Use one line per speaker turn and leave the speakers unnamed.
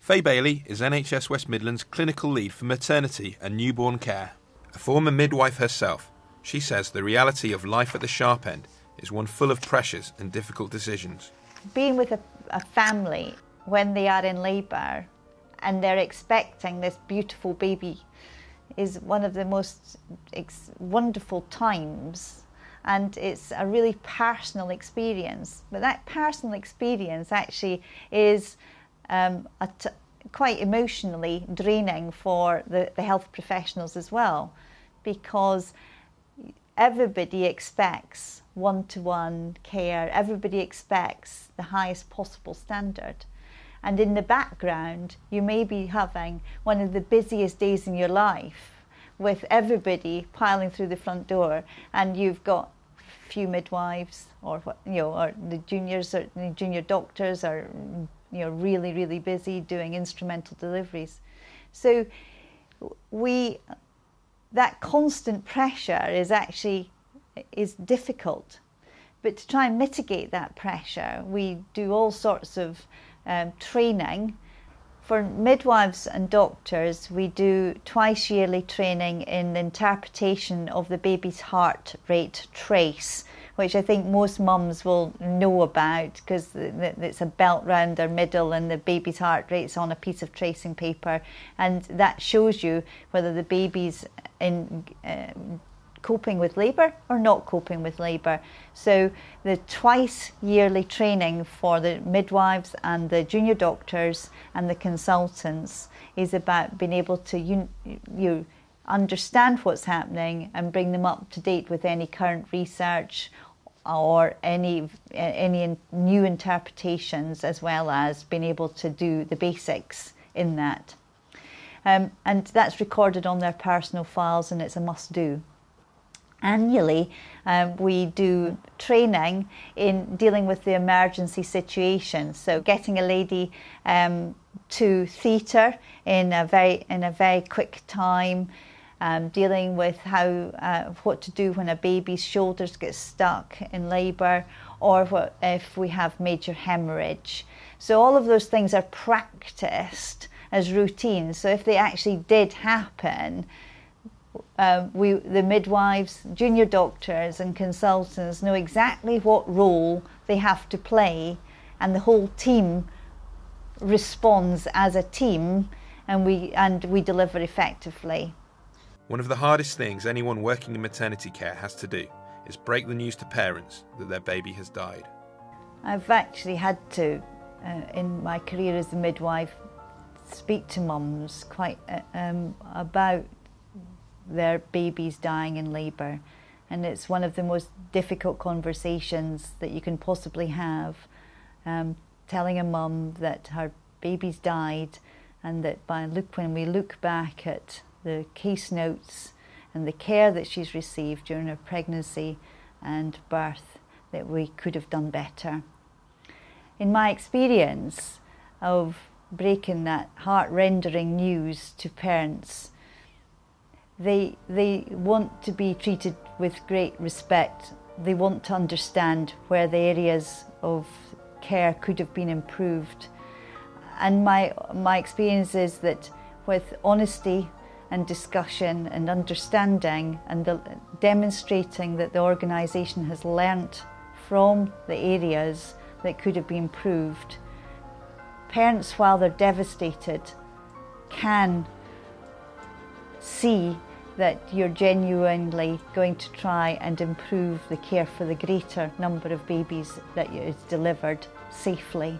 Faye Baillie is NHS West Midlands clinical lead for maternity and newborn care. A former midwife herself, she says the reality of life at the sharp end is one full of pressures and difficult decisions.
Being with a family when they are in labour and they're expecting this beautiful baby is one of the most wonderful times, and it's a really personal experience. But that personal experience actually is quite emotionally draining for the health professionals as well, because everybody expects one-to-one care, everybody expects the highest possible standard. And in the background, you may be having one of the busiest days in your life with everybody piling through the front door, and you've got a few midwives or the juniors or the junior doctors are really, really busy doing instrumental deliveries. So that constant pressure is difficult. But to try and mitigate that pressure, we do all sorts of training. For midwives and doctors, we do twice yearly training in the interpretation of the baby's heart rate trace, which I think most mums will know about because it's a belt round their middle and the baby's heart rate's on a piece of tracing paper, and that shows you whether the baby's coping with labour or not coping with labour. So the twice yearly training for the midwives and the junior doctors and the consultants is about being able to you understand what's happening and bring them up to date with any current research or any new interpretations, as well as being able to do the basics in that. And that's recorded on their personal files, and it's a must-do. Annually, we do training in dealing with the emergency situation. So getting a lady to theatre in a very quick time, dealing with what to do when a baby's shoulders get stuck in labour, or if we have major hemorrhage. So all of those things are practised as routines. So if they actually did happen, the midwives, junior doctors and consultants know exactly what role they have to play, and the whole team responds as a team, and we deliver effectively.
One of the hardest things anyone working in maternity care has to do is break the news to parents that their baby has died.
I've actually had to, in my career as a midwife, speak to mums quite about their babies dying in labour, and it's one of the most difficult conversations that you can possibly have, telling a mum that her baby's died, and that when we look back at the case notes and the care that she's received during her pregnancy and birth, that we could have done better. In my experience of breaking that heart-rending news to parents, they want to be treated with great respect. They want to understand where the areas of care could have been improved. And my experience is that with honesty and discussion and understanding and demonstrating that the organisation has learnt from the areas that could have been improved, parents, while they're devastated, can see that you're genuinely going to try and improve the care for the greater number of babies that is delivered safely.